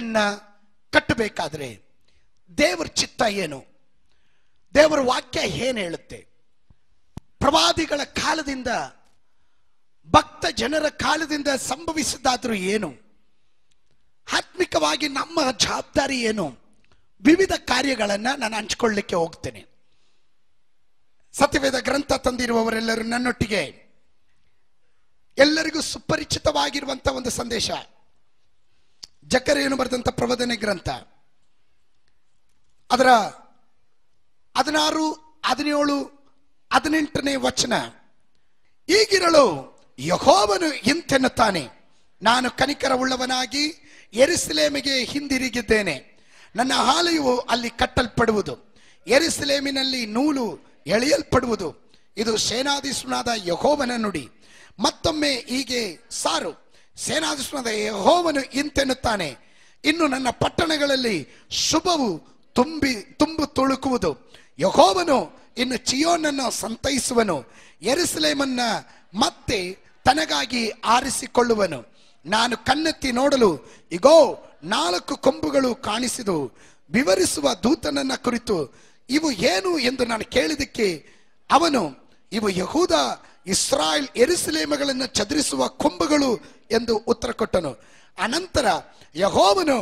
ಮನೆಯನ್ನ ಕಟ್ಟಬೇಕಾದ್ರೆ ದೇವರ ಚಿತ್ತ ಏನು, ದೇವರ ವಾಕ್ಯ ಏನು ಹೇಳುತ್ತೆ, ಪ್ರವಾದಿಗಳ ಕಾಲದಿಂದ ಭಕ್ತ ಜನರ ಕಾಲದಿಂದ ಸಂಭವಿಸಿದಾದ್ರೂ ಏನು, ಆತ್ಮಿಕವಾಗಿ ನಮ್ಮ ಜವಾಬ್ದಾರಿ ಏನು, ವಿವಿಧ ಕಾರ್ಯಗಳನ್ನು ನಾನು ಹಂಚಿಕೊಳ್ಳಲಿಕ್ಕೆ ಹೋಗ್ತೇನೆ. ಸತ್ಯವೇದ ಗ್ರಂಥ ತಂದಿರುವವರೆಲ್ಲರೂ ನನ್ನೊಟ್ಟಿಗೆ ಎಲ್ಲರಿಗೂ ಸುಪರಿಚಿತವಾಗಿರುವಂತಹ ಒಂದು ಸಂದೇಶ, ಜಕರೀಯನು ಬರೆದಂತ ಪ್ರವಾದನೆ ಗ್ರಂಥ ಅದರ 16, 17, 18ನೇ ವಚನ. ಈಗಿರಲು ಯೆಹೋವನು ಇಂತೆನ್ನುತ್ತಾನೆ, ನಾನು ಕನಿಕರವುಳ್ಳವನಾಗಿ ಯೆರೂಸಲೇಮಿಗೆ ಹಿಂದಿರುಗಿದ್ದೇನೆ, ನನ್ನ ಆಲಯವು ಅಲ್ಲಿ ಕಟ್ಟಲ್ಪಡುವುದು, ಯೆರೂಸಲೇಮಿನಲ್ಲಿ ನೂಲು ಎಳೆಯಲ್ಪಡುವುದು. ಇದು ಸೇನಾಧೀಶ್ವರನಾದ ಯೆಹೋವನ ನುಡಿ. ಮತ್ತೊಮ್ಮೆ ಹೀಗೆ ಸಾರು, ಸೇನಾಧೀಶ್ವರನಾದ ಯೆಹೋವನು ಇಂತೆನ್ನುತ್ತಾನೆ, ಇನ್ನು ನನ್ನ ಪಟ್ಟಣಗಳಲ್ಲಿ ಶುಭವು ತುಂಬು ತುಳುಕುವುದು. ಯೆಹೋವನು ಇನ್ನು ಚಿಯೋನನ್ನು ಸಂತೈಸುವನು, ಯೆರೂಸಲೇಮನ್ನ ಮತ್ತೆ ತನಗಾಗಿ ಆರಿಸಿಕೊಳ್ಳುವನು. ನಾನು ಕಣ್ಣೆತ್ತಿ ನೋಡಲು ಇಗೋ 4 ಕೊಂಬುಗಳು ಕಾಣಿಸಿದವು. ವಿವರಿಸುವ ದೂತನನ್ನ ಕುರಿತು ಇವು ಏನು ಎಂದು ನಾನು ಕೇಳಿದಕ್ಕೆ ಅವನು, ಇವು ಯೆಹೂದ ಇಸ್ರಾಯೇಲ್ ಯೆರೂಸಲೇಮಗಳನ್ನು ಚದುರಿಸುವ ಕೊಂಬುಗಳು ಎಂದು ಉತ್ತರ ಕೊಟ್ಟನು. ಅನಂತರ ಯೆಹೋವನು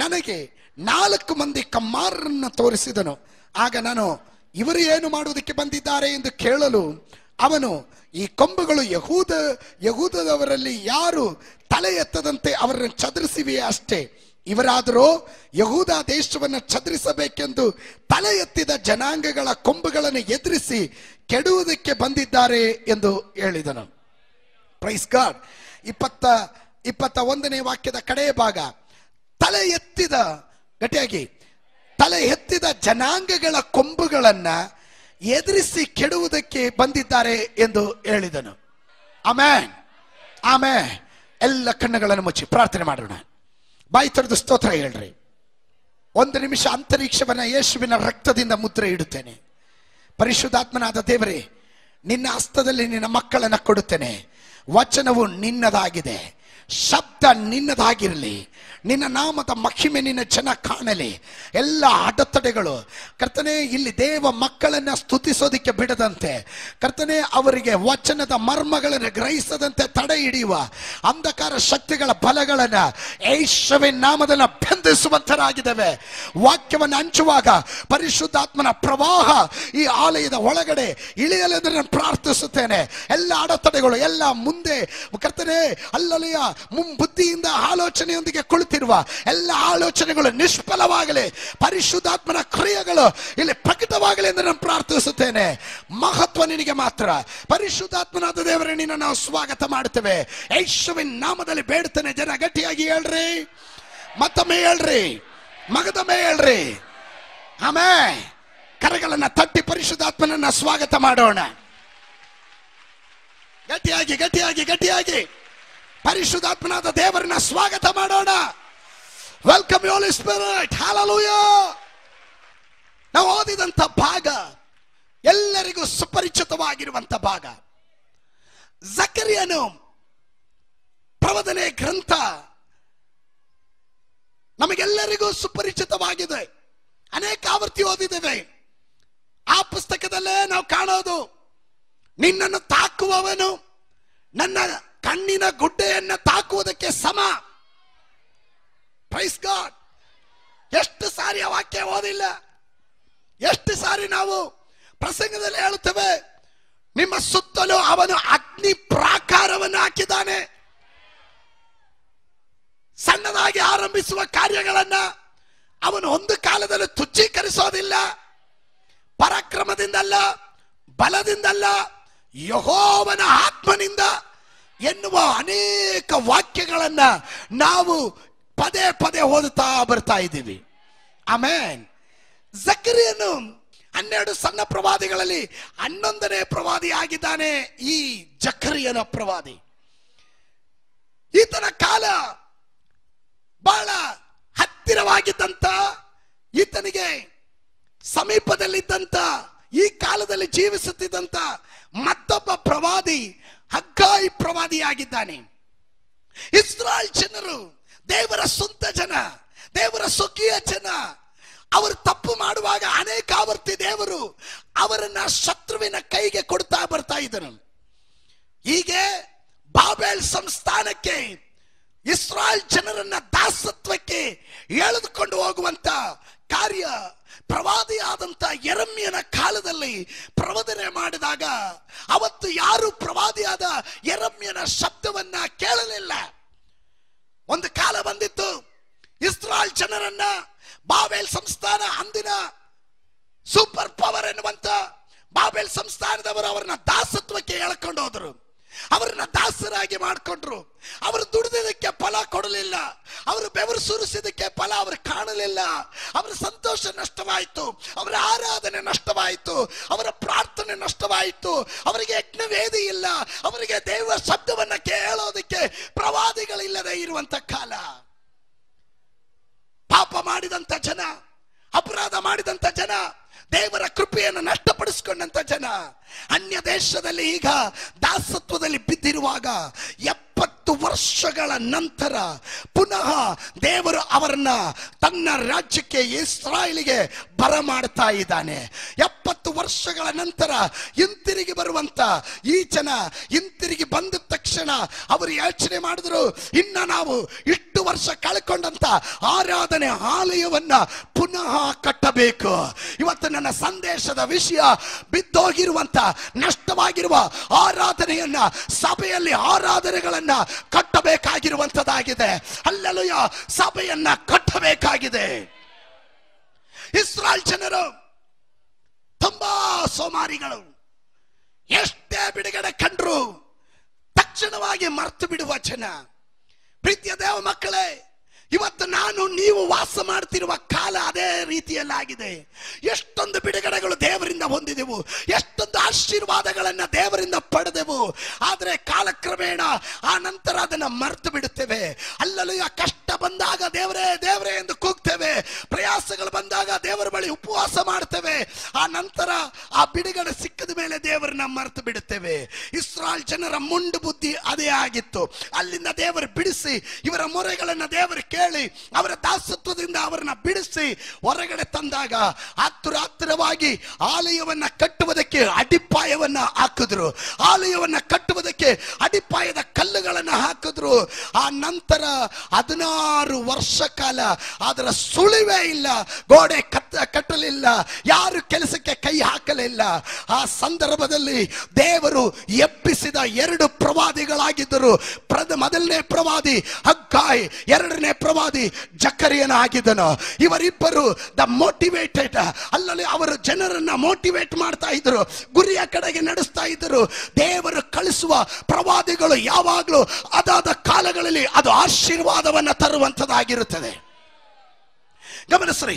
ನನಗೆ 4 ಮಂದಿ ಕಮ್ಮಾರರನ್ನು ತೋರಿಸಿದನು. ಆಗ ನಾನು, ಇವರು ಏನು ಮಾಡುವುದಕ್ಕೆ ಬಂದಿದ್ದಾರೆ ಎಂದು ಕೇಳಲು ಅವನು, ಈ ಕೊಂಬುಗಳು ಯಹೂದದವರಲ್ಲಿ ಯಾರು ತಲೆ ಎತ್ತದಂತೆ ಅವರನ್ನು ಚದುರಿಸಿವೆಯೇ ಅಷ್ಟೇ. ಇವರಾದರೂ ಯಹೂದ ದೇಶವನ್ನು ಚದುರಿಸಬೇಕೆಂದು ತಲೆ ಎತ್ತಿದ ಜನಾಂಗಗಳ ಕೊಂಬುಗಳನ್ನು ಎದುರಿಸಿ ಕೆಡುವುದಕ್ಕೆ ಬಂದಿದ್ದಾರೆ ಎಂದು ಹೇಳಿದನು. Praise God. 21ನೇ ವಾಕ್ಯದ ಕಡೆಯ ಭಾಗ, ತಲೆ ಎತ್ತಿದ, ಗಟ್ಟಿಯಾಗಿ, ತಲೆ ಎತ್ತಿದ ಜನಾಂಗಗಳ ಕೊಂಬುಗಳನ್ನ ಎದುರಿಸಿ ಕೆಡುವುದಕ್ಕೆ ಬಂದಿದ್ದಾರೆ ಎಂದು ಹೇಳಿದನು. Amen, amen. ಎಲ್ಲ ಕಣ್ಣುಗಳನ್ನು ಮುಚ್ಚಿ ಪ್ರಾರ್ಥನೆ ಮಾಡೋಣ. ಬಾಯಿ ತೆರೆದು ಸ್ತೋತ್ರ ಹೇಳ್ರಿ. 1 ನಿಮಿಷ ಅಂತರಿಕ್ಷವನ್ನ ಯೇಸುವಿನ ರಕ್ತದಿಂದ ಮುದ್ರೆ ಇಡುತ್ತೇನೆ. ಪರಿಶುದ್ಧಾತ್ಮನಾದ ದೇವರೇ, ನಿನ್ನ ಹಸ್ತದಲ್ಲಿ ನಿನ್ನ ಮಕ್ಕಳನ್ನ ಕೊಡುತ್ತೇನೆ. ವಚನವು ನಿನ್ನದಾಗಿದೆ, ಶಬ್ದ ನಿನ್ನದಾಗಿರಲಿ. ನಿನ್ನ ನಾಮದ ಮಹಿಮೆ ನಿನ್ನ ಜನ ಕಾಣಲಿ. ಎಲ್ಲ ಅಡೆತಡೆಗಳು ಕರ್ತನೇ ಇಲ್ಲಿ ದೇವ ಮಕ್ಕಳನ್ನ ಸ್ತುತಿಸೋದಿಕ್ಕೆ ಬಿಡದಂತೆ, ಕರ್ತನೇ ಅವರಿಗೆ ವಚನದ ಮರ್ಮಗಳನ್ನು ಗ್ರಹಿಸದಂತೆ ತಡೆ ಹಿಡಿಯುವ ಅಂಧಕಾರ ಶಕ್ತಿಗಳ ಬಲಗಳನ್ನ ಯೇಸುವಿನ ನಾಮದಲ್ಲಿ ಬಂಧಿಸುವಂತರಾಗಿದ್ದೇವೆ. ವಾಕ್ಯವನ್ನು ಹಂಚುವಾಗ ಪರಿಶುದ್ಧಾತ್ಮನ ಪ್ರವಾಹ ಈ ಆಲಯದ ಒಳಗಡೆ ಇಳಿಯಲೆಂದು ನಾನು ಪ್ರಾರ್ಥಿಸುತ್ತೇನೆ. ಎಲ್ಲ ಅಡೆತಡೆಗಳು ಎಲ್ಲ ಮುಂದೆ ಕರ್ತನೇ ಅಲ್ಲಲೆಯ ಮುಂಬುದ್ಧಿಯಿಂದ ಆಲೋಚನೆಯೊಂದಿಗೆ ಕುಳಿತಿರುವ ಎಲ್ಲ ಆಲೋಚನೆಗಳು ನಿಷ್ಫಲವಾಗಲಿ. ಪರಿಶುದ್ಧಾತ್ಮನ ಕ್ರಿಯೆಗಳು ಇಲ್ಲಿ ಪ್ರಕಟವಾಗಲಿ ಎಂದು ನಾನು ಪ್ರಾರ್ಥಿಸುತ್ತೇನೆ. ಮಹತ್ವ ನಿನಗೆ ಮಾತ್ರ. ಪರಿಶುದ್ಧಾತ್ಮನಾದ ದೇವರೇ, ನಿನ್ನ ನಾವು ಸ್ವಾಗತ ಮಾಡುತ್ತೇವೆ. ಯೇಸುವಿನ ನಾಮದಲ್ಲಿ ಬೇಡ್ತೇನೆ. ಜನ ಗಟ್ಟಿಯಾಗಿ ಹೇಳ್ರಿ, ಮತ್ತೊಮ್ಮೆ ಹೇಳ್ರಿ, ಮಗದೊಮ್ಮೆ ಹೇಳ್ರಿ. ಆಮೆನ್. ಕರಗಳನ್ನ ತಟ್ಟಿ ಪರಿಶುದ್ಧಾತ್ಮನನ್ನ ಸ್ವಾಗತ ಮಾಡೋಣ. ಗಟ್ಟಿಯಾಗಿ ಗಟ್ಟಿಯಾಗಿ ಗಟ್ಟಿಯಾಗಿ ಪರಿಶುದ್ಧಾತ್ಮನಾದ ದೇವರನ್ನ ಸ್ವಾಗತ ಮಾಡೋಣ. Welcome you holy spirit. Hallelujah. ನಾವು ಓದಿದಂತ ಭಾಗ ಎಲ್ಲರಿಗೂ ಸುಪರಿಚಿತವಾಗಿರುವಂತ ಭಾಗ. ಜಕರೀಯನು ಪ್ರವಾದನೆ ಗ್ರಂಥ ನಮಗೆಲ್ಲರಿಗೂ ಸುಪರಿಚಿತವಾಗಿದೆ. ಅನೇಕ ಆವರ್ತಿ ಓದಿದ್ದೇವೆ. ಆ ಪುಸ್ತಕದಲ್ಲೇ ನಾವು ಕಾಣೋದು, ನಿನ್ನನ್ನು ತಾಕುವವನು ನನ್ನ ಕಣ್ಣಿನ ಗುಡ್ಡೆಯನ್ನ ತಾಕುವುದಕ್ಕೆ ಸಮ. Praise God. ಎಷ್ಟು ಸಾರಿ ಆ ವಾಕ್ಯ ಓದಿಲ್ಲ, ಎಷ್ಟು ಸಾರಿ ನಾವು ಪ್ರಸಂಗದಲ್ಲಿ ಹೇಳುತ್ತೇವೆ, ನಿಮ್ಮ ಸುತ್ತಲೂ ಅವನು ಅಗ್ನಿ ಪ್ರಾಕಾರವನ್ನು ಹಾಕಿದ್ದಾನೆ. ಸಣ್ಣದಾಗಿ ಆರಂಭಿಸುವ ಕಾರ್ಯಗಳನ್ನ ಅವನು ಒಂದು ಕಾಲದಲ್ಲಿ ತುಚ್ಛೀಕರಿಸೋದಿಲ್ಲ. ಪರಾಕ್ರಮದಿಂದಲ್ಲ, ಬಲದಿಂದಲ್ಲ, ಯೆಹೋವನ ಆತ್ಮನಿಂದ ಎನ್ನುವ ಅನೇಕ ವಾಕ್ಯಗಳನ್ನ ನಾವು ಪದೇ ಪದೇ ಓದುತ್ತಾ ಬರ್ತಾ ಇದ್ದೀವಿ. ಆಮೆನ್. ಜಕರೀಯನು 12 ಸಣ್ಣ ಪ್ರವಾದಿಗಳಲ್ಲಿ 11ನೇ ಪ್ರವಾದಿ ಆಗಿದ್ದಾನೆ. ಈ ಜಕರೀಯನ ಪ್ರವಾದಿ. ಈತನ ಕಾಲ ಬಹಳ ಹತ್ತಿರವಾಗಿದ್ದಂತ, ಈತನಿಗೆ ಸಮೀಪದಲ್ಲಿದ್ದಂತ, ಈ ಕಾಲದಲ್ಲಿ ಜೀವಿಸುತ್ತಿದ್ದಂತ ಮತ್ತೊಬ್ಬ ಪ್ರವಾದಿ ಹಗ್ಗಾಯಿ ಪ್ರವಾದಿಯಾಗಿದ್ದಾನೆ. ಇಸ್ರಾಯೇಲ್ ಜನರು ದೇವರ ಸ್ವಂತ ಜನ, ದೇವರ ಸ್ವಕೀಯ ಜನ. ಅವರು ತಪ್ಪು ಮಾಡುವಾಗ ಅನೇಕ ಆವರ್ತಿ ದೇವರು ಅವರನ್ನ ಶತ್ರುವಿನ ಕೈಗೆ ಕೊಡ್ತಾ ಬರ್ತಾ ಇದ್ದನು. ಹೀಗೆ ಬಾಬೆಲ್ ಸಂಸ್ಥಾನಕ್ಕೆ ಇಸ್ರಾಯೇಲ್ ಜನರನ್ನ ದಾಸತ್ವಕ್ಕೆ ಎಳೆದುಕೊಂಡು ಹೋಗುವಂತ ಕಾರ್ಯ ಪ್ರವಾದಿಯಾದಂತ ಯೆರೆಮೀಯನ ಕಾಲದಲ್ಲಿ ಪ್ರವಾದನೆ ಮಾಡಿದಾಗ ಅವತ್ತು ಯಾರು ಪ್ರವಾದಿಯಾದ ಯೆರೆಮೀಯನ ಶಬ್ದವನ್ನ ಕೇಳಲಿಲ್ಲ. ಒಂದು ಕಾಲ ಬಂದಿತ್ತು, ಇಸ್ರಾಯೇಲ್ ಜನರನ್ನ ಬಾಬೆಲ್ ಸಂಸ್ಥಾನ, ಅಂದಿನ ಸೂಪರ್ ಪವರ್ ಎನ್ನುವಂತ ಬಾಬೆಲ್ ಸಂಸ್ಥಾನದವರು ಅವರನ್ನ ದಾಸತ್ವಕ್ಕೆ ಎಳ್ಕೊಂಡು ಹೋದರು. ಅವರನ್ನ ದಾಸರಾಗಿ ಮಾಡಿಕೊಂಡ್ರು. ಅವರು ದುಡಿದಕ್ಕೆ ಫಲ ಕೊಡಲಿಲ್ಲ, ಅವರು ಬೆವರು ಸುರಿಸಿದಕ್ಕೆ ಫಲ ಅವರು ಕಾಣಲಿಲ್ಲ. ಅವರ ಸಂತೋಷ ನಷ್ಟವಾಯಿತು, ಅವರ ಆರಾಧನೆ ನಷ್ಟವಾಯಿತು, ಅವರ ಪ್ರಾರ್ಥನೆ ನಷ್ಟವಾಯಿತು. ಅವರಿಗೆ ಯಜ್ಞವೇದಿ ಇಲ್ಲ, ಅವರಿಗೆ ದೇವರ ಶಬ್ದವನ್ನ ಕೇಳೋದಕ್ಕೆ ಪ್ರವಾದಿಗಳಿಲ್ಲದೆ ಇರುವಂತ ಕಾಲ. ಪಾಪ ಮಾಡಿದಂತ ಜನ, ಅಪರಾಧ ಮಾಡಿದಂತ ಜನ, ದೇವರ ಕೃಪೆಯನ್ನು ನಷ್ಟಪಡಿಸಿಕೊಂಡಂತ ಜನ ಅನ್ಯ ದೇಶದಲ್ಲಿ ಈಗ ದಾಸತ್ವದಲ್ಲಿ ಬಿದ್ದಿರುವಾಗ 70 ವರ್ಷಗಳ ನಂತರ ಪುನಃ ದೇವರು ಅವರನ್ನ ತನ್ನ ರಾಜ್ಯಕ್ಕೆ ಇಸ್ರಾಯೇಲಿಗೆ ಬರಮಾಡ್ತಾ ಇದ್ದಾನೆ. 70 ವರ್ಷಗಳ ನಂತರ ಹಿಂತಿರುಗಿ ಬರುವಂತ ಈ ಜನ ಹಿಂತಿರುಗಿ ಬಂದ ತಕ್ಷಣ ಅವರು ಯೋಚನೆ ಮಾಡಿದ್ರು, ಇನ್ನ ನಾವು ಇಷ್ಟು ವರ್ಷ ಕಳ್ಕೊಂಡಂತ ಆರಾಧನೆ ಆಲಯವನ್ನ ಪುನಃ ಕಟ್ಟಬೇಕು. ಇವತ್ತು ನನ್ನ ಸಂದೇಶದ ವಿಷಯ ಬಿದ್ದೋಗಿರುವಂತ ನಷ್ಟವಾಗಿರುವ ಆರಾಧನೆಯನ್ನ, ಸಭೆಯಲ್ಲಿ ಆರಾಧನೆಗಳನ್ನ ಕಟ್ಟಬೇಕಾಗಿರುವಂತದ್ದಾಗಿದೆ. ಹಲ್ಲೆಲೂಯಾ, ಸಭೆಯನ್ನ ಕಟ್ಟಬೇಕಾಗಿದೆ. ಇಸ್ರಾಯೇಲ್ ಜನರು ತುಂಬಾ ಸೋಮಾರಿಗಳು. ಎಷ್ಟೇ ಬಿಡುಗಡೆ ಕಂಡ್ರು ತಕ್ಷಣವಾಗಿ ಮರೆತು ಬಿಡುವ ಜನ. ಪ್ರೀತಿಯ ದೇವ ಮಕ್ಕಳೇ, ಇವತ್ತು ನಾನು ನೀವು ವಾಸ ಮಾಡ್ತಿರುವ ಕಾಲ ಅದೇ ರೀತಿಯಲ್ಲಾಗಿದೆ. ಎಷ್ಟೊಂದು ಬಿಡುಗಡೆಗಳು ದೇವರಿಂದ ಹೊಂದಿದೆವು, ಎಷ್ಟೊಂದು ಆಶೀರ್ವಾದಗಳನ್ನ ದೇವರಿಂದ ಪಡೆದೆವು. ಆದರೆ ಕಾಲಕ್ರಮೇಣ ಆ ನಂತರ ಅದನ್ನ ಮರೆತು ಬಿಡುತ್ತೇವೆ. ಅಲ್ಲಲ್ಲೂ ಕಷ್ಟ ಬಂದಾಗ ದೇವರೇ ದೇವರೇ ಎಂದು ಕೂಗ್ತೇವೆ, ಪ್ರಯಾಸಗಳು ಬಂದಾಗ ದೇವರ ಬಳಿ ಉಪವಾಸ ಮಾಡ್ತೇವೆ. ಆ ನಂತರ ಆ ಬಿಡುಗಡೆ ಸಿಕ್ಕದ ಮೇಲೆ ದೇವರನ್ನ ಮರೆತು ಬಿಡುತ್ತೇವೆ. ಇಸ್ರಾಯೇಲ್ ಜನರ ಮುಂಡು ಬುದ್ಧಿ ಅದೇ ಆಗಿತ್ತು. ಅಲ್ಲಿಂದ ದೇವರು ಬಿಡಿಸಿ ಇವರ ಮೊರೆಗಳನ್ನ ದೇವರು ಕೇಳಿ ಅವರ ದಾಸತ್ವದಿಂದ ಅವರನ್ನ ಬಿಡಿಸಿ ಹೊರಗಡೆ ತಂದಾಗ ಹತ್ತಿರವಾಗಿ ಆಲಯವನ್ನ ಕಟ್ಟುವುದಕ್ಕೆ ಅಡಿಪಾಯವನ್ನ ಹಾಕಿದ್ರು. ಆಲಯವನ್ನ ಕಟ್ಟುವುದಕ್ಕೆ ಅಡಿಪಾಯದ ಕಲ್ಲುಗಳನ್ನ ಹಾಕಿದ್ರು. ಆ ನಂತರ 16 ವರ್ಷ ಕಾಲ ಅದರ ಸುಳಿವೇ ಇಲ್ಲ, ಗೋಡೆ ಕಟ್ಟಲಿಲ್ಲ, ಯಾರು ಕೆಲಸಕ್ಕೆ ಕೈ ಹಾಕಲಿಲ್ಲ. ಆ ಸಂದರ್ಭದಲ್ಲಿ ದೇವರು ಎಬ್ಬಿಸಿದ 2 ಪ್ರವಾದಿಗಳಾಗಿದ್ದರು. ಮೊದಲನೇ ಪ್ರವಾದಿ ಹಗ್ಗಾಯ್, ಎರಡನೇ ಪ್ರವಾದಿ ಜಕರಿಯನ ಆಗಿದ್ದನು. ಇವರಿಬ್ಬರು ದ ಮೋಟಿವೇಟೆಡ್, ಅಲ್ಲಲ್ಲಿ ಅವರು ಜನರನ್ನ ಮೋಟಿವೇಟ್ ಮಾಡ್ತಾ ಇದ್ರು, ಗುರಿಯ ಕಡೆಗೆ ನಡೆಸ್ತಾ ಇದ್ದರು. ದೇವರು ಕಳಿಸುವ ಪ್ರವಾದಿಗಳು ಯಾವಾಗಲೂ ಅದಾದ ಕಾಲಗಳಲ್ಲಿ ಅದು ಆಶೀರ್ವಾದವನ್ನ ತರುವಂತದ್ದಾಗಿರುತ್ತದೆ. ಗಮನಿಸ್ರಿ,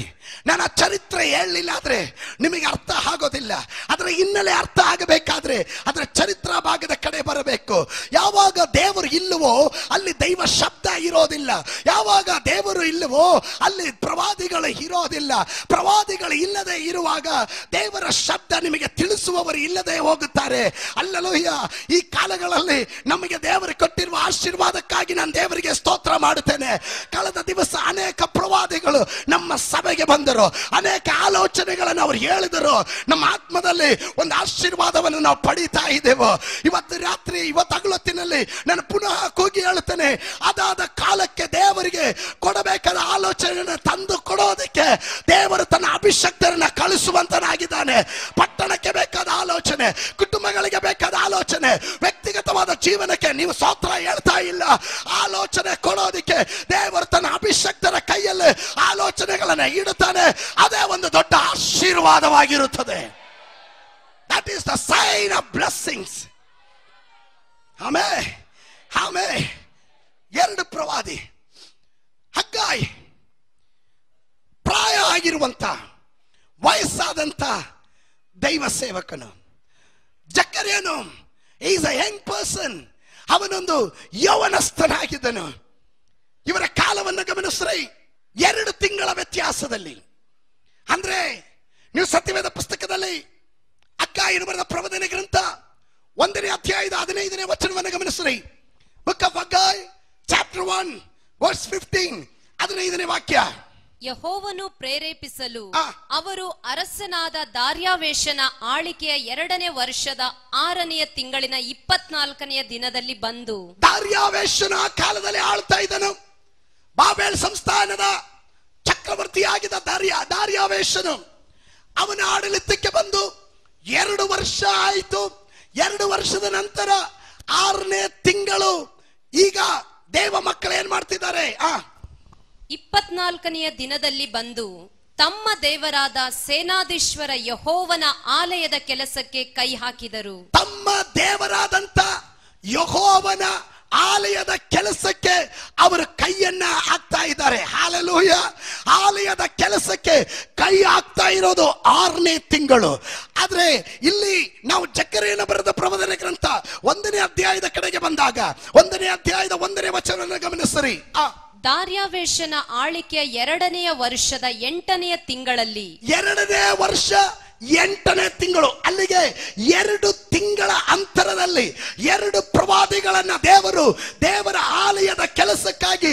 ನಾನು ಆ ಚರಿತ್ರೆ ಹೇಳಲಿಲ್ಲ ಆದ್ರೆ ನಿಮಗೆ ಅರ್ಥ ಆಗೋದಿಲ್ಲ. ಅದರ ಹಿನ್ನೆಲೆ ಅರ್ಥ ಆಗಬೇಕಾದ್ರೆ ಅದರ ಚರಿತ್ರಾ ಭಾಗದ ಕಡೆ ಬರಬೇಕು. ಯಾವಾಗ ದೇವರು ಇಲ್ಲವೋ ಅಲ್ಲಿ ದೈವ ಶಬ್ದ ಇರೋದಿಲ್ಲ. ಯಾವಾಗ ದೇವರು ಇಲ್ಲವೋ ಅಲ್ಲಿ ಪ್ರವಾದಿಗಳು ಇರೋದಿಲ್ಲ. ಪ್ರವಾದಿಗಳು ಇಲ್ಲದೆ ಇರುವಾಗ ದೇವರ ಶಬ್ದ ನಿಮಗೆ ತಿಳಿಸುವವರು ಇಲ್ಲದೆ ಹೋಗುತ್ತಾರೆ. ಅಲ್ಲಲೂಯ್ಯ, ಈ ಕಾಲಗಳಲ್ಲಿ ನಮಗೆ ದೇವರು ಕೊಟ್ಟಿರುವ ಆಶೀರ್ವಾದಕ್ಕಾಗಿ ನಾನು ದೇವರಿಗೆ ಸ್ತೋತ್ರ ಮಾಡುತ್ತೇನೆ. ಕಳೆದ ದಿವಸ ಅನೇಕ ಪ್ರವಾದಿಗಳು ನಮ್ಮ ಸಭೆಗೆ ಬಂದರು, ಅನೇಕ ಆಲೋಚನೆಗಳನ್ನು ಅವರು ಹೇಳಿದರು. ನಮ್ಮ ಆತ್ಮದಲ್ಲಿ ಒಂದು ಆಶೀರ್ವಾದವನ್ನು ನಾವು ಪಡೀತಾ ಇದ್ದೇವೆ. ಇವತ್ತು ರಾತ್ರಿ, ಇವತ್ತು ಹಗಲೊತ್ತಿನಲ್ಲಿ ನಾನು ಪುನಃ ಕೂಗಿ ಹೇಳುತ್ತೇನೆ, ಅದಾದ ಕಾಲಕ್ಕೆ ದೇವರಿಗೆ ಕೊಡಬೇಕಾದ ಆಲೋಚನೆಯನ್ನು ತಂದು ಕೊಡೋದಕ್ಕೆ ದೇವರು ತನ್ನ ಅಭಿಷಕ್ತರನ್ನ ಕಳಿಸುವಂತನಾಗಿದ್ದಾನೆ. ಪಟ್ಟಣಕ್ಕೆ ಬೇಕಾದ ಆಲೋಚನೆ, ಕುಟುಂಬಗಳಿಗೆ ಬೇಕಾದ ಆಲೋಚನೆ, ವ್ಯಕ್ತಿಗತವಾದ ಜೀವನಕ್ಕೆ ನೀವು ಸ್ತೋತ್ರ ಹೇಳ್ತಾ ಇಲ್ಲ, ಆಲೋಚನೆ ಕೊಡೋದಕ್ಕೆ ದೇವರು ತನ್ನ ಅಭಿಷಕ್ತರ ಕೈಯಲ್ಲಿ ಆಲೋಚನೆಗಳನ್ನ ಇಡುತ್ತಾನೆ. ಅದೇ ಒಂದು ದೊಡ್ಡ ಆಶೀರ್ವಾದವಾಗಿರುತ್ತದೆ. That is the sign of blessings. ಆಮೇಲೆ 2 ಪ್ರವಾದಿ, ಹಗ್ಗಾಯ್ ಪ್ರಾಯ ಆಗಿರುವಂತ ವಯಸ್ಸಾದಂತ ದೈವ ಸೇವಕನು, ಜಕರಿಯನು ಈಸ್ ಅ ಯಂಗ್ ಪರ್ಸನ್, ಅವನೊಂದು ಯೌವನಸ್ಥನಾಗಿದ್ದನು. ಇವರ ಕಾಲವನ್ನು ಗಮನಿಸ್ರಿ, 2 ತಿಂಗಳ ವ್ಯತ್ಯಾಸದಲ್ಲಿ. ಅಂದ್ರೆ ನೀವು ಸತ್ಯವೇದ ಪುಸ್ತಕದಲ್ಲಿ ಹಗ್ಗಾಯನು ಬರೆದ ಪ್ರವಾದನೆ ಗ್ರಂಥ 1ನೇ ಅಧ್ಯಾಯದ 15ನೇ ವಚನವನ್ನು ಗಮನಿಸ್ರಿ. ಬುಕ್ ಆಫ್ ಹಗ್ಗಾಯ್ ಚಾಪ್ಟರ್ 1 ವರ್ಸ್ 15, 15ನೇ ವಾಕ್ಯ. ಯೆಹೋವನು ಪ್ರೇರೇಪಿಸಲು ಅವರು ಅರಸನಾದ ದಾರ್ಯಾವೇಶನ ಆಳಿಕೆಯ 2ನೇ ವರ್ಷದ 6ನೆಯ ತಿಂಗಳಿನ 24ನೆಯ ದಿನದಲ್ಲಿ ಬಂದು. ದಾರ್ಯಾವೇಶನ ಕಾಲದಲ್ಲಿ ಆಳ್ತಾ ಇದ್ದನು. ಬಾಬೆಲ್ ಸಂಸ್ಥಾನದ ಚಕ್ರವರ್ತಿಯಾಗಿದ್ದ ದಾರ್ಯಾವೇಶನು ಅವನ ಆಡಳಿತಕ್ಕೆ ಬಂದು 2 ವರ್ಷ ಆಯಿತು. 2 ವರ್ಷದ ನಂತರ 6ನೇ ತಿಂಗಳು ಈಗ ದೇವ ಮಕ್ಕಳು ಏನ್ ಮಾಡ್ತಿದ್ದಾರೆ? 24ನೆಯ ದಿನದಲ್ಲಿ ಬಂದು ತಮ್ಮ ದೇವರಾದ ಸೇನಾಧೀಶ್ವರ ಯೆಹೋವನ ಆಲಯದ ಕೆಲಸಕ್ಕೆ ಕೈ ಹಾಕಿದರು. ತಮ್ಮ ದೇವರಾದಂತ ಯೆಹೋವನ ಆಲಯದ ಕೆಲಸಕ್ಕೆ ಅವರು ಕೈಯನ್ನ ಹಾಕ್ತಾ ಇದ್ದಾರೆ. ಹಲ್ಲೆಲೂಯಾ. ಆಲಯದ ಕೆಲಸಕ್ಕೆ ಕೈ ಹಾಕ್ತಾ ಇರೋದು 6ನೇ ತಿಂಗಳು. ಆದ್ರೆ ಇಲ್ಲಿ ನಾವು ಜಕರೀಯನ ಬರೆದ ಪ್ರವಚನ ಗ್ರಂಥ 1ನೇ ಅಧ್ಯಾಯದ ಕಡೆಗೆ ಬಂದಾಗ 1ನೇ ಅಧ್ಯಾಯದ 1ನೇ ವಚನವನ್ನು ಗಮನಿಸಿರಿ. ದಾರ್ಯಾವೇಶನ ಆಳಿಕೆಯ 2ನೇ ವರ್ಷದ 8ನೆಯ ತಿಂಗಳಲ್ಲಿ, 2ನೇ ವರ್ಷ 8ನೇ ತಿಂಗಳು, ಅಲ್ಲಿಗೆ 2 ತಿಂಗಳ ಅಂತರದಲ್ಲಿ 2 ಪ್ರವಾದಿಗಳನ್ನ ದೇವರ ಆಲಯದ ಕೆಲಸಕ್ಕಾಗಿ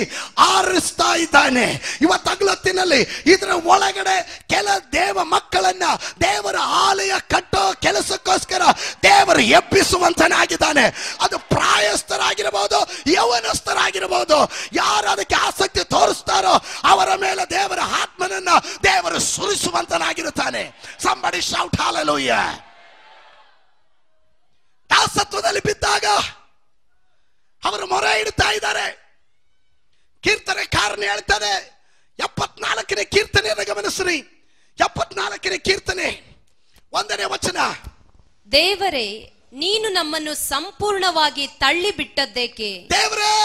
ಆರಿಸ್ತಾ ಇದ್ದಾನೆ. ಇವತ್ತಗಲೊತ್ತಿನಲ್ಲಿ ಇದರ ಒಳಗಡೆ ಕೆಲ ದೇವ ಮಕ್ಕಳನ್ನ ದೇವರ ಆಲಯ ಕಟ್ಟೋ ಕೆಲಸಕ್ಕೋಸ್ಕರ ದೇವರು ಎಬ್ಬಿಸುವಂತನಾಗಿದ್ದಾನೆ. ಅದು ಪ್ರಾಯಸ್ಥರಾಗಿರಬಹುದು, ಯೌವನಸ್ಥರಾಗಿರಬಹುದು. ಯಾರು ಅದಕ್ಕೆ ಆಸಕ್ತಿ ತೋರಿಸ್ತಾರೋ ಅವರ ಮೇಲೆ ದೇವರ ಆತ್ಮನನ್ನ ದೇವರು ಸುರಿಸುವಂತನಾಗಿರುತ್ತಾನೆ. Somebody shout hallelujah. ದಾಸತ್ವದಲ್ಲಿ ಬಿದ್ದಾಗ ಅವರು ಮೊರೆ ಇಡ್ತಾ ಇದ್ದಾರೆ. ಕೀರ್ತನೆಕಾರನು ಹೇಳ್ತಾನೆ, 74ನೇ ಕೀರ್ತನೆಯನ್ನು ಗಮನಿಸ್ರಿ. 74ನೇ ಕೀರ್ತನೆ 1ನೇ ವಚನ. ದೇವರೇ, ನೀನು ನಮ್ಮನ್ನು ಸಂಪೂರ್ಣವಾಗಿ ತಳ್ಳಿಬಿಟ್ಟದ್ದೇಕೆ? ದೇವರೇ,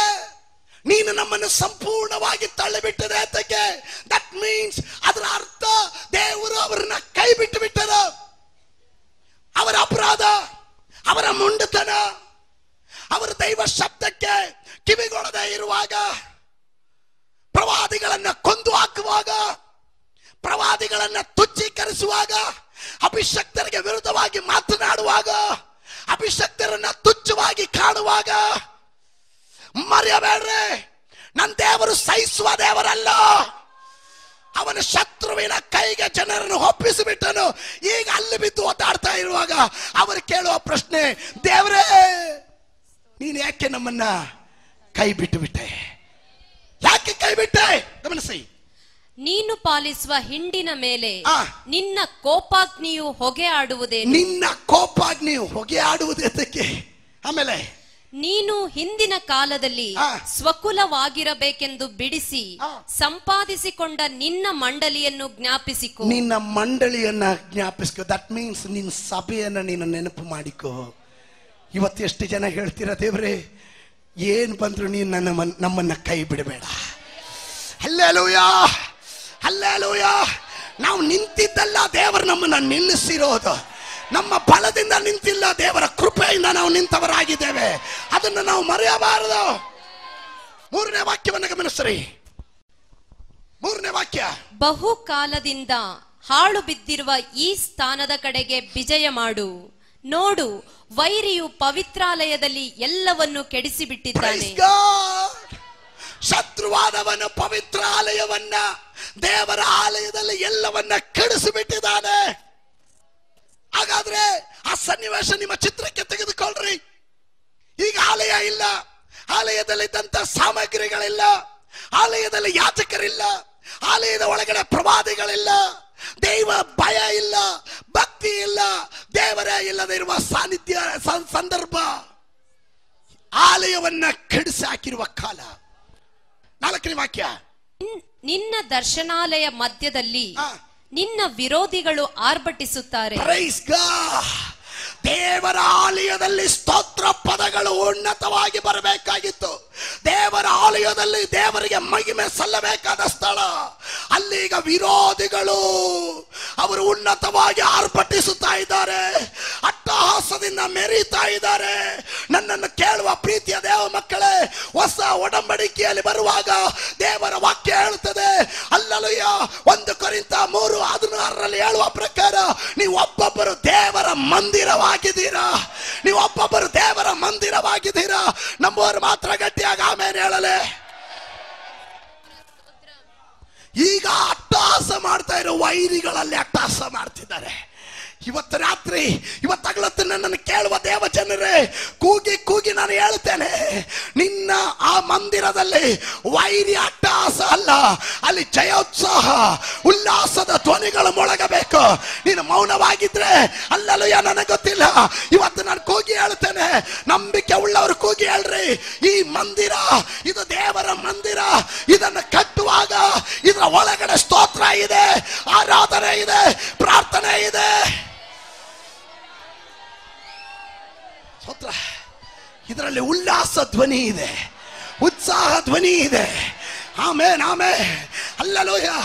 ನೀನು ನಮ್ಮನ್ನು ಸಂಪೂರ್ಣವಾಗಿ ತಳ್ಳಿಬಿಟ್ಟದೆ ಅದಕ್ಕೆ. ದಟ್ ಮೀನ್ಸ್ ಅದರ ಅರ್ಥ ದೇವರು ಅವರನ್ನ ಕೈ ಬಿಟ್ಟು ಬಿಟ್ಟರು. ಅವರ ಅಪರಾಧ, ಅವರ ಮುಂಡತನ, ಅವರ ದೈವ ಶಬ್ದಕ್ಕೆ ಕಿವಿಗೊಡದೆ ಇರುವಾಗ, ಪ್ರವಾದಿಗಳನ್ನ ಕೊಂದು ಹಾಕುವಾಗ, ಪ್ರವಾದಿಗಳನ್ನ ತುಚ್ಛೀಕರಿಸುವಾಗ, ಅಭಿಷಕ್ತರಿಗೆ ವಿರುದ್ಧವಾಗಿ ಮಾತನಾಡುವಾಗ, ಅಭಿಷಕ್ತರನ್ನ ತುಚ್ಛವಾಗಿ ಕಾಣುವಾಗ ಮರೆಯಬೇಡ್ರೆ, ನನ್ನ ದೇವರು ಸಹಿಸುವ ದೇವರಲ್ಲ. ಅವನ ಶತ್ರುವಿನ ಕೈಗೆ ಜನರನ್ನು ಒಪ್ಪಿಸಿಬಿಟ್ಟನು. ಈಗ ಅಲ್ಲಿ ಬಿದ್ದು ಒದ್ದಾಡ್ತಾ ಇರುವಾಗ ಅವರು ಕೇಳುವ ಪ್ರಶ್ನೆ, ದೇವರೇ ನೀನು ಯಾಕೆ ನಮ್ಮನ್ನ ಕೈ ಬಿಟ್ಟು ಬಿಟ್ಟೆ? ಯಾಕೆ ಕೈ ಬಿಟ್ಟೆ? ಗಮನಿಸಿ. ನೀನು ಪಾಲಿಸುವ ಹಿಂಡಿನ ಮೇಲೆ ನಿನ್ನ ಕೋಪಾಗ್ನಿಯು ಹೊಗೆ ಆಡುವುದೇ? ನಿನ್ನ ಕೋಪಾಗ್ನಿಯು ಹೊಗೆ ಆಡುವುದಕ್ಕೆ. ಆಮೇಲೆ ನೀನು ಹಿಂದಿನ ಕಾಲದಲ್ಲಿ ಸ್ವಕುಲವಾಗಿರಬೇಕೆಂದು ಬಿಡಿಸಿ ಸಂಪಾದಿಸಿಕೊಂಡ ನಿನ್ನ ಮಂಡಳಿಯನ್ನು ಜ್ಞಾಪಿಸಿಕೊ. ನಿನ್ನ ಮಂಡಳಿಯನ್ನ ಜ್ಞಾಪಿಸಿಕೊ. ದಟ್ ಮೀನ್ಸ್ ನಿನ್ನ ಸಭೆಯನ್ನ ನೀನು ನೆನಪು ಮಾಡಿಕೊ. ಇವತ್ತು ಎಷ್ಟು ಜನ ಹೇಳ್ತೀರಾ, ದೇವರೇ ಏನ್ ಬಂದ್ರು ನೀನು ನಮ್ಮನ್ನ ಕೈ ಬಿಡಬೇಡ. Hallelujah, hallelujah. ನಾವು ನಿಂತಿದ್ದಲ್ಲ, ದೇವರು ನಮ್ಮನ್ನ ನಿಲ್ಲಿಸಿರೋದು. ನಮ್ಮ ಬಲದಿಂದ ನಿಂತಿಲ್ಲ, ದೇವರ ಕೃಪೆಯಿಂದ ನಾವು ನಿಂತವರಾಗಿದ್ದೇವೆ. ಅದನ್ನು ನಾವು ಮರೆಯಬಾರದು. 3ನೇ ವಾಕ್ಯವನ್ನು ಗಮನಿಸ್ರಿ. 3ನೇ ವಾಕ್ಯ. ಬಹುಕಾಲದಿಂದ ಹಾಳು ಬಿದ್ದಿರುವ ಈ ಸ್ಥಾನದ ಕಡೆಗೆ ವಿಜಯ ಮಾಡು. ನೋಡು, ವೈರಿಯು ಪವಿತ್ರಾಲಯದಲ್ಲಿ ಎಲ್ಲವನ್ನು ಕೆಡಿಸಿಬಿಟ್ಟಿದ್ದಾನೆ. ಶತ್ರುವಾದವನು ಪವಿತ್ರಾಲಯವನ್ನ, ದೇವರ ಆಲಯದಲ್ಲಿ ಎಲ್ಲವನ್ನ ಕೆಡಿಸಿಬಿಟ್ಟಿದ್ದಾನೆ. ಹಾಗಾದ್ರೆ ಆ ಸನ್ನಿವೇಶ ನಿಮ್ಮ ಚಿತ್ರಕ್ಕೆ ತೆಗೆದುಕೊಳ್ಳ್ರಿ. ಈಗ ಆಲಯ ಇಲ್ಲ, ಆಲಯದಲ್ಲಿದ್ದಂತ ಸಾಮಗ್ರಿಗಳಿಲ್ಲ, ಆಲಯದಲ್ಲಿ ಯಾಜಕರಿಲ್ಲ, ಆಲಯದ ಒಳಗಡೆ ಪ್ರವಾದಿಗಳಿಲ್ಲ, ದೈವ ಭಯ ಇಲ್ಲ, ಭಕ್ತಿ ಇಲ್ಲ, ದೇವರೇ ಇಲ್ಲದೆ ಇರುವ ಸಾನ್ನಿಧ್ಯ ಸಂದರ್ಭ, ಆಲಯವನ್ನ ಕೆಡಿಸಿ ಹಾಕಿರುವ ಕಾಲ. 4ನೇ ವಾಕ್ಯ. ನಿನ್ನ ದರ್ಶನಾಲಯ ಮಧ್ಯದಲ್ಲಿ ನಿನ್ನ ವಿರೋಧಿಗಳು ಆರ್ಭಟಿಸುತ್ತಾರೆ. Praise God. ದೇವರ ಆಲಯದಲ್ಲಿ ಸ್ತೋತ್ರ ಪದಗಳು ಉನ್ನತವಾಗಿ ಬರಬೇಕಾಗಿತ್ತು. ದೇವರ ಆಲಯದಲ್ಲಿ ದೇವರಿಗೆ ಮಹಿಮೆ ಸಲ್ಲಬೇಕಾದ ಸ್ಥಳ. ಅಲ್ಲೀಗ ವಿರೋಧಿಗಳು ಅವರು ಉನ್ನತವಾಗಿ ಆರ್ಭಟಿಸುತ್ತಾ ಇದ್ದಾರೆ, ಅಟ್ಟಹಾಸದಿಂದ ಮೆರೀತಾ ಇದ್ದಾರೆ. ನನ್ನನ್ನು ಕೇಳುವ ಪ್ರೀತಿಯ ದೇವ ಮಕ್ಕಳೇ, ಹೊಸ ಒಡಂಬಡಿಕೆಯಲ್ಲಿ ಬರುವಾಗ ದೇವರ ವಾಕ್ಯ ಹೇಳುತ್ತದೆ, ಹಲ್ಲೆಲೂಯ, 1 ಕೊರಿಂಥ 3:16 ಹೇಳುವ ಪ್ರಕಾರ ನೀವು ಒಬ್ಬೊಬ್ಬರು ದೇವರ ಮಂದಿರವಾಗಿದ್ದೀರಾ. ನೀವು ಒಬ್ಬೊಬ್ಬರು ದೇವರ ಮಂದಿರವಾಗಿದ್ದೀರಾ. ನಮ್ಮವರು ಮಾತ್ರ ಗಟ್ಟಿಯಾಗಿ ಆಮೇಲೆ ಹೇಳಲೆ. ಈಗ ಅಟ್ಟಹಾಸ ಮಾಡ್ತಾ ಇರೋ ವೈರಿಗಳಲ್ಲಿ ಅಟ್ಟಹಾಸ ಮಾಡ್ತಿದ್ದಾರೆ. ಇವತ್ತು ರಾತ್ರಿ ಇವತ್ತಾಗ್ಲತ್ತು ನನ್ನನ್ನು ಕೇಳುವ ದೇವ ಜನರೇ, ಕೂಗಿ ಕೂಗಿ ನಾನು ಹೇಳ್ತೇನೆ, ನಿನ್ನ ಆ ಮಂದಿರದಲ್ಲಿ ವೈರಿ ಅಟ್ಟಹಾಸ ಅಲ್ಲ, ಅಲ್ಲಿ ಜಯೋತ್ಸಾಹ ಉಲ್ಲಾಸದ ಧ್ವನಿಗಳು ಮೊಳಗಬೇಕು. ನೀನು ಮೌನವಾಗಿದ್ರೆ ಅಲ್ಲಲ್ಲೂಯ್ಯ ನನಗೆ ಗೊತ್ತಿಲ್ಲ. ಇವತ್ತು ನಾನು ಕೂಗಿ ಹೇಳ್ತೇನೆ, ನಂಬಿಕೆ ಉಳ್ಳವರು ಕೂಗಿ ಹೇಳ್ರಿ, ಈ ಮಂದಿರ ಇದು ದೇವರ ಮಂದಿರ. ಇದನ್ನು ಕಟ್ಟುವಾಗ ಇದರ ಒಳಗಡೆ ಸ್ತೋತ್ರ ಇದೆ, ಆರಾಧನೆ ಇದೆ, ಪ್ರಾರ್ಥನೆ ಇದೆ. ಇದರಲ್ಲಿ ಉಲ್ಲಾಸ ಧ್ವನಿ ಇದೆ, ಉತ್ಸಾಹ ಧ್ವನಿ ಇದೆ. ಆಮೇನ್ ಆಮೇನ್ ಹಲ್ಲೆಲೂಯಾ.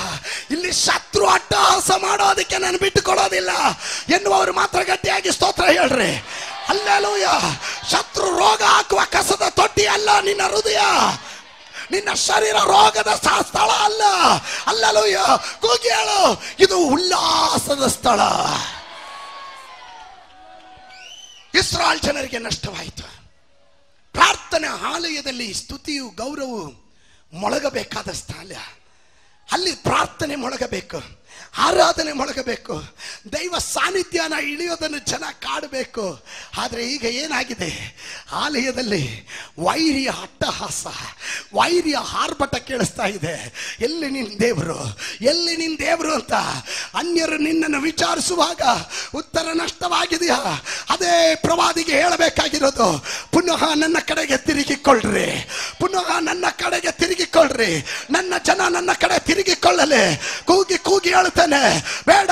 ಇಲ್ಲಿ ಶತ್ರು ಅಟ್ಟಹಾಸ ಮಾಡೋದಕ್ಕೆ ನಾನು ಬಿಟ್ಟು ಕೊಡೋದಿಲ್ಲ ಎನ್ನುವರು ಮಾತ್ರ ಗಟ್ಟಿಯಾಗಿ ಸ್ತೋತ್ರ ಹೇಳ್ರಿ. ಹಲ್ಲೆಲೂಯಾ. ಶತ್ರು ರೋಗ ಹಾಕುವ ಕಸದ ತೊಟ್ಟಿ ಅಲ್ಲ ನಿನ್ನ ಹೃದಯ, ನಿನ್ನ ಶರೀರ ರೋಗದ ಸ್ಥಳ ಅಲ್ಲ. ಹಲ್ಲೆಲೂಯಾ. ಕೂಗಿ ಹೇಳು, ಇದು ಉಲ್ಲಾಸದ ಸ್ಥಳ. ಇಸ್ರಾಯೇಲ್ ಜನರಿಗೆ ನಷ್ಟವಾಯಿತು. ಪ್ರಾರ್ಥನೆ ಆಲಯದಲ್ಲಿ ಸ್ತುತಿಯು ಗೌರವವು ಮೊಳಗಬೇಕಾದ ಸ್ಥಳ. ಅಲ್ಲಿ ಪ್ರಾರ್ಥನೆ ಮೊಳಗಬೇಕು, ಆರಾಧನೆ ಮೊಳಗಬೇಕು, ದೈವ ಸಾನ್ನಿಧ್ಯನ ಇಳಿಯೋದನ್ನು ಜನ ಕಾಡಬೇಕು. ಆದರೆ ಈಗ ಏನಾಗಿದೆ, ಆಲಯದಲ್ಲಿ ವೈರಿಯ ಅಟ್ಟಹಾಸ, ವೈರಿಯ ಆರ್ಭಟ ಕೇಳಿಸ್ತಾ ಇದೆ. ಎಲ್ಲಿ ನಿನ್ನ ದೇವರು, ಎಲ್ಲಿ ನಿನ್ನ ದೇವರು ಅಂತ ಅನ್ಯರು ನಿನ್ನನ್ನು ವಿಚಾರಿಸುವಾಗ ಉತ್ತರ ನಷ್ಟವಾಗಿದೆಯಾ? ಅದೇ ಪ್ರವಾದಿಗೆ ಹೇಳಬೇಕಾಗಿರೋದು, ಪುನಃ ನನ್ನ ಕಡೆಗೆ ತಿರುಗಿಕೊಳ್ಳ್ರಿ, ಪುನಃ ನನ್ನ ಕಡೆಗೆ ತಿರುಗಿಕೊಳ್ಳ್ರಿ, ನನ್ನ ಜನ ನನ್ನ ಕಡೆ ತಿರುಗಿಕೊಳ್ಳಲಿ. ಕೂಗಿ ಕೂಗಿ ಹೇಳ್ತಾನೆ, ಬೇಡ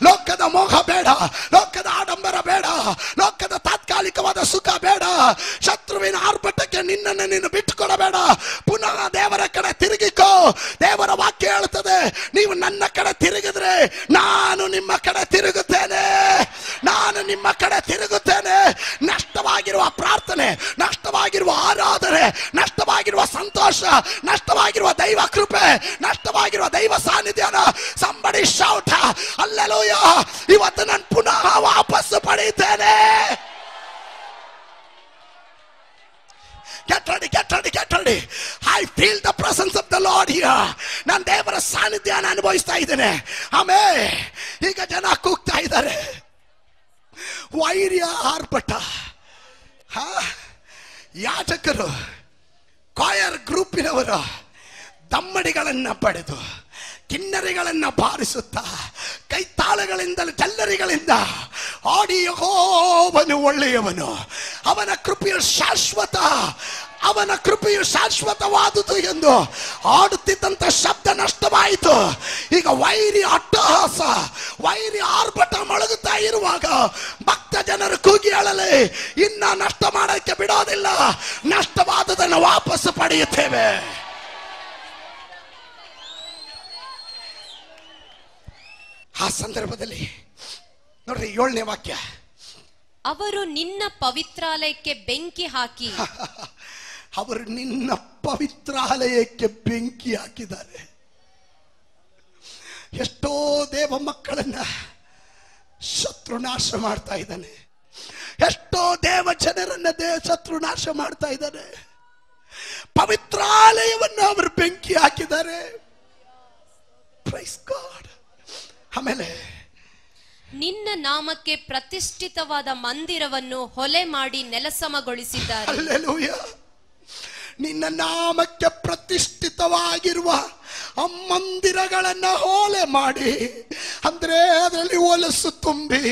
ಲೋಕದ ಮೋಹ, ಬೇಡ ಲೋಕದ ಆಡಂಬರ, ಬೇಡ ಲೋಕದ ತಾತ್ಕಾಲಿಕವಾದ ಸುಖ, ಬೇಡ ಶತ್ರುವಿನ ಆರ್ಭಟಕ್ಕೆ ನಿನ್ನನ್ನು ನೀನು ಬಿಟ್ಟುಕೊಡಬೇಡ. ಪುನಃ ದೇವರ ಕಡೆ ತಿರುಗಿಕೋ. ದೇವರ ವಾಕ್ಯ ಹೇಳ್ತದೆ, ನೀವು ನನ್ನ ಕಡೆ ತಿರುಗಿದ್ರೆ ನಾನು ನಿಮ್ಮ ಕಡೆ ತಿರುಗುತ್ತೇನೆ, ನಾನು ನಿಮ್ಮ ಕಡೆ ತಿರುಗುತ್ತೇನೆ. ನಷ್ಟವಾಗಿರುವ ಪ್ರಾರ್ಥನೆ, ನಷ್ಟವಾಗಿರುವ ಆರಾಧನೆ, ನಷ್ಟವಾಗಿರುವ ಸಂತೋಷ, ನಷ್ಟವಾಗಿರುವ ದೈವ ಕೃಪೆ, ನಷ್ಟವಾಗಿರುವ ದೈವ ಸಾನ್ನಿಧ್ಯನ ಸಂಬಡಿ ಶೌಟ ಹಲ್ಲೆಲೂಯಾ. ಇವತ್ತು ನಾನು ಪುನಃ ವಾಪಸ್ಸು ಪಡೆಯುತ್ತೇನೆ. Get ready, get ready, get ready. I feel the presence of the Lord here. ನಾನು ದೇವರ ಸಾನ್ನಿಧ್ಯನ ಅನುಭವಿಸ್ತಾ ಇದ್ದೇನೆ. ಆಮೇಲೆ ಈಗ ಜನ ಕೂಗ್ತಾ ಇದ್ದಾರೆ, ವೈರ್ಯ ಆರ್ಭಟ. ಯಾಜಕರು, ಕಾಯರ್ ಗ್ರೂಪಿನವರು ದಮ್ಮಡಿಗಳನ್ನ ಪಡೆದು ಕಿನ್ನರಿಗಳನ್ನ ಬಾರಿಸುತ್ತಾ ಕೈತಾಳಗಳಿಂದ ಜಲ್ಲರಿಗಳಿಂದ ಆಡಿ, ಯೆಹೋವನು ಒಳ್ಳೆಯವನು, ಅವನ ಕೃಪೆಯು ಶಾಶ್ವತ, ಅವನ ಕೃಪೆಯು ಶಾಶ್ವತವಾದುದು ಎಂದು ಆಡುತ್ತಿದ್ದಂತ ಶಬ್ದ ನಷ್ಟವಾಯಿತು. ಈಗ ವೈರಿ ಅಟ್ಟಹಾಸ, ವೈರಿ ಆರ್ಭಟ ಮೊಳಗುತ್ತಾ ಇರುವಾಗ ಭಕ್ತ ಜನರು ಕೂಗಿ ಹೇಳಲಿ, ಇನ್ನ ನಷ್ಟ ಮಾಡಕ್ಕೆ ಬಿಡೋದಿಲ್ಲ, ನಷ್ಟವಾದುದನ್ನು ವಾಪಸ್ಸು ಪಡೆಯುತ್ತೇವೆ. ಆ ಸಂದರ್ಭದಲ್ಲಿ ನೋಡ್ರಿ 7ನೇ ವಾಕ್ಯ, ಅವರು ನಿನ್ನ ಪವಿತ್ರಾಲಯಕ್ಕೆ ಬೆಂಕಿ ಹಾಕಿ, ಅವರು ನಿನ್ನ ಪವಿತ್ರಾಲಯಕ್ಕೆ ಬೆಂಕಿ ಹಾಕಿದ್ದಾರೆ. ಎಷ್ಟೋ ದೇವ ಮಕ್ಕಳನ್ನ ಶತ್ರು ನಾಶ ಮಾಡ್ತಾ ಇದ್ದಾನೆ, ಎಷ್ಟೋ ದೇವ ಜನರನ್ನ ಶತ್ರು ನಾಶ ಮಾಡ್ತಾ ಇದ್ದಾನೆ. ಪವಿತ್ರಾಲಯವನ್ನು ಅವರು ಬೆಂಕಿ ಹಾಕಿದ್ದಾರೆ. Praise God. ಆಮೇಲೆ ನಿನ್ನ ನಾಮಕ್ಕೆ ಪ್ರತಿಷ್ಠಿತವಾದ ಮಂದಿರವನ್ನು ಹೊಲೆ ಮಾಡಿ ನೆಲಸಮಗೊಳಿಸಿದ್ದಾರೆ. ಹಲ್ಲೆಲೂಯಾ. ನಿನ್ನ ನಾಮಕ್ಕೆ ಪ್ರತಿಷ್ಠಿತವಾಗಿರುವ ಆ ಮಂದಿರಗಳನ್ನ ಹೋಲೆ ಮಾಡಿ, ಅಂದ್ರೆ ಅದರಲ್ಲಿ ಹೊಲಸು ತುಂಬಿ,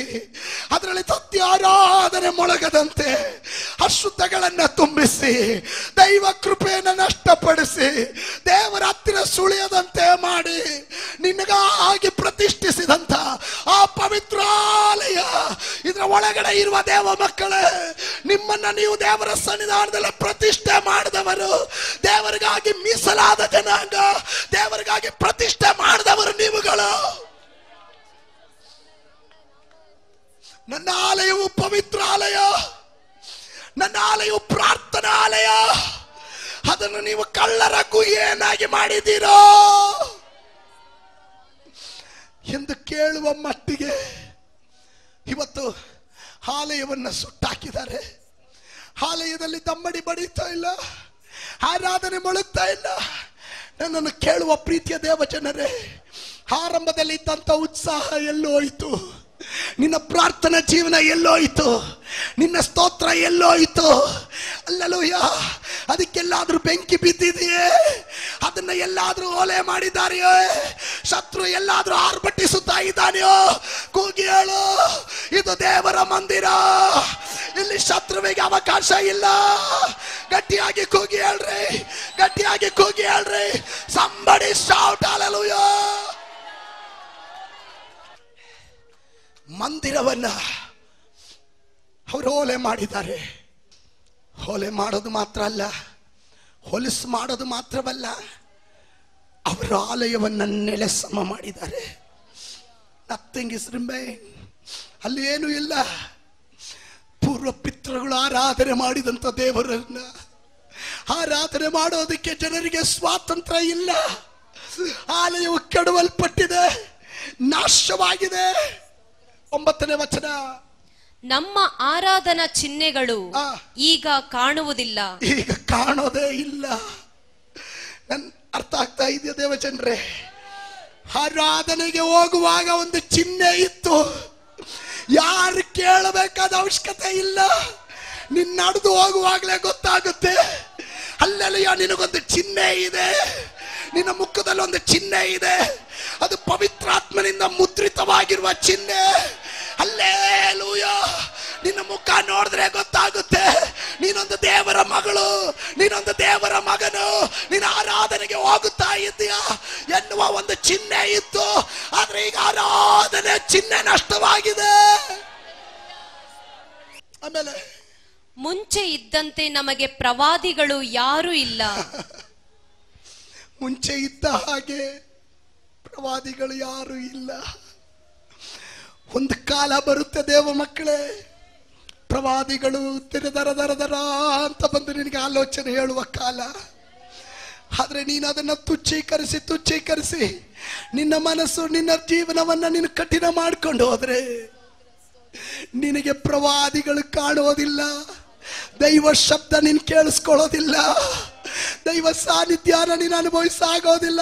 ಅದರಲ್ಲಿ ಸತ್ಯಾರಾಧನೆ ಮೊಳಗದಂತೆ ಅಶುದ್ಧಗಳನ್ನ ತುಂಬಿಸಿ, ದೈವ ಕೃಪೆಯನ್ನು ನಷ್ಟಪಡಿಸಿ, ದೇವರ ಹತ್ತಿರ ಸುಳಿಯದಂತೆ ಮಾಡಿ ನಿನಗಾಗಿ ಪ್ರತಿಷ್ಠಿಸಿದಂತ ಆ ಪವಿತ್ರಾಲಯ, ಇದರ ಒಳಗಡೆ ಇರುವ ದೇವ ಮಕ್ಕಳೇ, ನಿಮ್ಮನ್ನ ನೀವು ದೇವರ ಸನ್ನಿಧಾನದಲ್ಲಿ ಪ್ರತಿಷ್ಠೆ ಮಾಡಿದವರು, ದೇವರಿಗಾಗಿ ಮೀಸಲಾದ ಜನಾಂಗ, ದೇವರಿಗಾಗಿ ಪ್ರತಿಷ್ಠೆ ಮಾಡಿದವರು ನೀವುಗಳು. ನನ್ನ ಆಲಯವು ಪವಿತ್ರಾಲಯ, ನನ್ನ ಆಲಯವು ಪ್ರಾರ್ಥನಾಲಯ, ಅದನ್ನು ನೀವು ಕಳ್ಳರ ಗುಹೆಯನ್ನಾಗಿ ಮಾಡಿದ್ದೀರೋ ಎಂದು ಕೇಳುವ ಮಟ್ಟಿಗೆ ಇವತ್ತು ಆಲಯವನ್ನು ಸುಟ್ಟಾಕಿದ್ದಾರೆ. ಆಲಯದಲ್ಲಿ ದಮ್ಮಡಿ ಬಡಿತಾ ಇಲ್ಲ, ಆರಾಧನೆ ಮೊಳಗ್ತಾ ಇಲ್ಲ, ನನ್ನನ್ನು ಕೇಳುವ ಪ್ರೀತಿಯ ದೇವಜನರೇ, ಆರಂಭದಲ್ಲಿ ಇದ್ದಂತ ಉತ್ಸಾಹ ಎಲ್ಲೋಯ್ತು? ನಿನ್ನ ಪ್ರಾರ್ಥನಾ ಜೀವನ ಎಲ್ಲೋಯ್ತು? ನಿನ್ನ ಸ್ತೋತ್ರ ಎಲ್ಲೋಯ್ತು? ಅಲ್ಲಲೂಯ. ಅದಕ್ಕೆಲ್ಲಾದ್ರೂ ಬೆಂಕಿ ಬಿದ್ದಿದೆಯೇ? ಅದನ್ನ ಎಲ್ಲಾದ್ರೂ ಓಲೆ ಮಾಡಿದಾರೆಯೋ? ಶತ್ರು ಎಲ್ಲಾದ್ರೂ ಆರ್ಭಟಿಸುತ್ತಾ ಇದ್ದಾನೆಯೋ? ಕೂಗಿ ಹೇಳು, ಇದು ದೇವರ ಮಂದಿರ, ಇಲ್ಲಿ ಶತ್ರುವಿಗೆ ಅವಕಾಶ ಇಲ್ಲ. ಗಟ್ಟಿಯಾಗಿ ಕೂಗಿ ಹೇಳ್ರಿ, ಗಟ್ಟಿಯಾಗಿ ಕೂಗಿ ಹೇಳ್ರಿ. Somebody shout hallelujah. ಮಂದಿರವನ್ನ ಅವರು ಓಲೆ ಮಾಡಿದ್ದಾರೆ. ಓಲೆ ಮಾಡೋದು ಮಾತ್ರ ಅಲ್ಲ, ಹೊಲಸು ಮಾಡೋದು ಮಾತ್ರವಲ್ಲ, ಅವರ ಆಲಯವನ್ನ ನೆಲಸಮ ಮಾಡಿದ್ದಾರೆ. Nothing is remain. ಅಲ್ಲಿ ಏನೂ ಇಲ್ಲ. ಪೂರ್ವ ಪಿತೃಗಳು ಆರಾಧನೆ ಮಾಡಿದಂತ ದೇವರನ್ನ ಆರಾಧನೆ ಮಾಡೋದಕ್ಕೆ ಜನರಿಗೆ ಸ್ವಾತಂತ್ರ್ಯ ಇಲ್ಲ. ಆಲಯವು ಕೆಡವಲ್ಪಟ್ಟಿದೆ, ನಾಶವಾಗಿದೆ. 9ನೇ ವಚನ, ನಮ್ಮ ಆರಾಧನಾ ಚಿಹ್ನೆಗಳು ಈಗ ಕಾಣುವುದಿಲ್ಲ. ಈಗ ಕಾಣೋದೇ ಇಲ್ಲ. ನನ್ ಅರ್ಥ ಆಗ್ತಾ ಇದೆಯಾ ದೇವಜನರೇ? ಆರಾಧನೆಗೆ ಹೋಗುವಾಗ ಒಂದು ಚಿಹ್ನೆ ಇತ್ತು. ಯಾರು ಕೇಳಬೇಕಾದ ಅವಶ್ಯಕತೆ ಇಲ್ಲ. ನಿನ್ನ ನಡೆದು ಹೋಗುವಾಗಲೇ ಗೊತ್ತಾಗುತ್ತೆ. ಅಲ್ಲೆಲ್ಲ ನಿನಗೊಂದು ಚಿಹ್ನೆ ಇದೆ, ನಿನ್ನ ಮುಖದಲ್ಲಿ ಒಂದು ಚಿಹ್ನೆ ಇದೆ. ಅದು ಪವಿತ್ರಾತ್ಮನಿಂದ ಮುದ್ರಿತವಾಗಿರುವ ಚಿಹ್ನೆ. ಹಲ್ಲೆಲೂಯಾ. ನಿನ್ನ ಮುಖ ನೋಡಿದ್ರೆ ಗೊತ್ತಾಗುತ್ತೆ ನೀನೊಂದು ದೇವರ ಮಗಳು, ನೀನೊಂದು ದೇವರ ಮಗನು, ನೀನು ಆರಾಧನೆಗೆ ಹೋಗುತ್ತಾ ಇದ್ದೀಯಾ ಎನ್ನುವ ಒಂದು ಚಿಹ್ನೆ ಇತ್ತು. ಆದ್ರೆ ಈಗ ಆರಾಧನೆ ಚಿಹ್ನೆ ನಷ್ಟವಾಗಿದೆ. ಆಮೇಲೆ ಮುಂಚೆ ಇದ್ದಂತೆ ನಮಗೆ ಪ್ರವಾದಿಗಳು ಯಾರು ಇಲ್ಲ. ಮುಂಚೆ ಇದ್ದ ಹಾಗೆ ಪ್ರವಾದಿಗಳು ಯಾರು ಇಲ್ಲ. ಒಂದು ಕಾಲ ಬರುತ್ತೆ ದೇವ ಮಕ್ಕಳೇ, ಪ್ರವಾದಿಗಳು ದರ ದರ ದರ ಅಂತ ಬಂದು ನಿನಗೆ ಆಲೋಚನೆ ಹೇಳುವ ಕಾಲ. ಆದ್ರೆ ನೀನು ಅದನ್ನ ತುಚ್ಛೀಕರಿಸಿ ನಿನ್ನ ಮನಸ್ಸು, ನಿನ್ನ ಜೀವನವನ್ನ ನೀನು ಕಠಿಣ ಮಾಡ್ಕೊಂಡು ಹೋದ್ರೆ ನಿನಗೆ ಪ್ರವಾದಿಗಳು ಕಾಣೋದಿಲ್ಲ. ದೈವ ಶಬ್ದ ನೀನು ಕೇಳಿಸ್ಕೊಳ್ಳೋದಿಲ್ಲ. ದೈವ ಸಾನ್ನಿಧ್ಯಾನ ನೀನು ಅನುಭವಿಸಾಗೋದಿಲ್ಲ.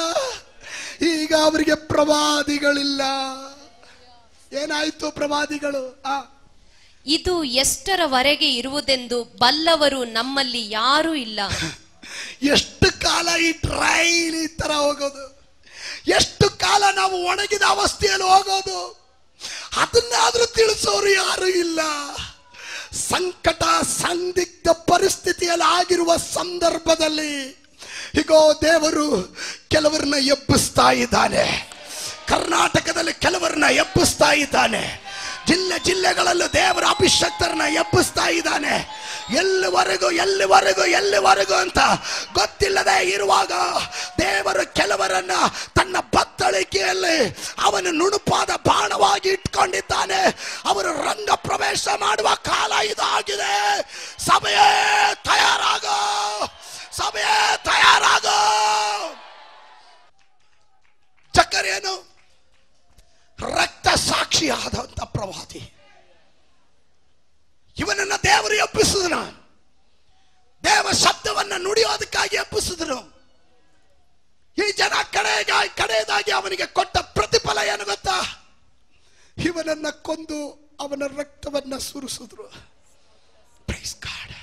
ಈಗ ಅವರಿಗೆ ಪ್ರವಾದಿಗಳಿಲ್ಲ. ಏನಾಯ್ತು? ಪ್ರವಾದಿಗಳು ಇದು ಎಷ್ಟರವರೆಗೆ ಇರುವುದೆಂದು ಬಲ್ಲವರು ನಮ್ಮಲ್ಲಿ ಯಾರೂ ಇಲ್ಲ. ಎಷ್ಟು ಕಾಲ ಈ ಟ್ರೈನ್ ಈ ತರ ಹೋಗೋದು? ಎಷ್ಟು ಕಾಲ ನಾವು ಒಣಗಿದ ಅವಸ್ಥೆಯಲ್ಲಿ ಹೋಗೋದು? ಅದನ್ನಾದ್ರೂ ತಿಳಿಸೋರು ಯಾರು ಇಲ್ಲ. ಸಂಕಟ, ಸಂದಿಗ್ಧ ಪರಿಸ್ಥಿತಿಯಲ್ಲಿ ಆಗಿರುವ ಸಂದರ್ಭದಲ್ಲಿ ಹೀಗೋ ದೇವರು ಕೆಲವರನ್ನ ಎಬ್ಬಿಸ್ತಾ ಇದ್ದಾನೆ. ಕರ್ನಾಟಕದಲ್ಲಿ ಕೆಲವರನ್ನ ಎಬ್ಬಿಸ್ತಾ ಇದ್ದಾನೆ. ಜಿಲ್ಲೆಗಳಲ್ಲೂ ದೇವರ ಅಭಿಷಕ್ತರನ್ನ ಎಬ್ಬಿಸ್ತಾ ಇದ್ದಾನೆ. ಎಲ್ಲಿವರೆಗೂ ಅಂತ ಗೊತ್ತಿಲ್ಲದೆ ಇರುವಾಗ ದೇವರು ಕೆಲವರನ್ನ ತನ್ನ ಬತ್ತಳಿಕೆಯಲ್ಲಿ ಅವನು ನುಣುಪಾದ ಬಾಣವಾಗಿ ಇಟ್ಕೊಂಡಿದ್ದಾನೆ. ಅವರು ರಂಗ ಪ್ರವೇಶ ಮಾಡುವ ಕಾಲ ಇದಾಗಿದೆ. ಸಭೆಯೇ ತಯಾರಾಗೋ, ಸಭೆಯೇ ತಯಾರಾಗೋ. ಜಕರ್ಯನು ರಕ್ತ ಸಾಕ್ಷಿಯಾದಂತ ಪ್ರವಾದಿ. ಇವನನ್ನ ದೇವರು ಎಬ್ಬಿಸಿದನು. ದೇವ ಶಬ್ದವನ್ನ ನುಡಿಯೋದಕ್ಕಾಗಿ ಎಬ್ಬಿಸಿದನು. ಈ ಜನ ಕಡೆಯದಾಗಿ ಅವನಿಗೆ ಕೊಟ್ಟ ಪ್ರತಿಫಲ ಏನು ಗೊತ್ತಾ? ಇವನನ್ನ ಕೊಂದು ಅವನ ರಕ್ತವನ್ನ ಸುರಿಸಿದ್ರು. Praise God.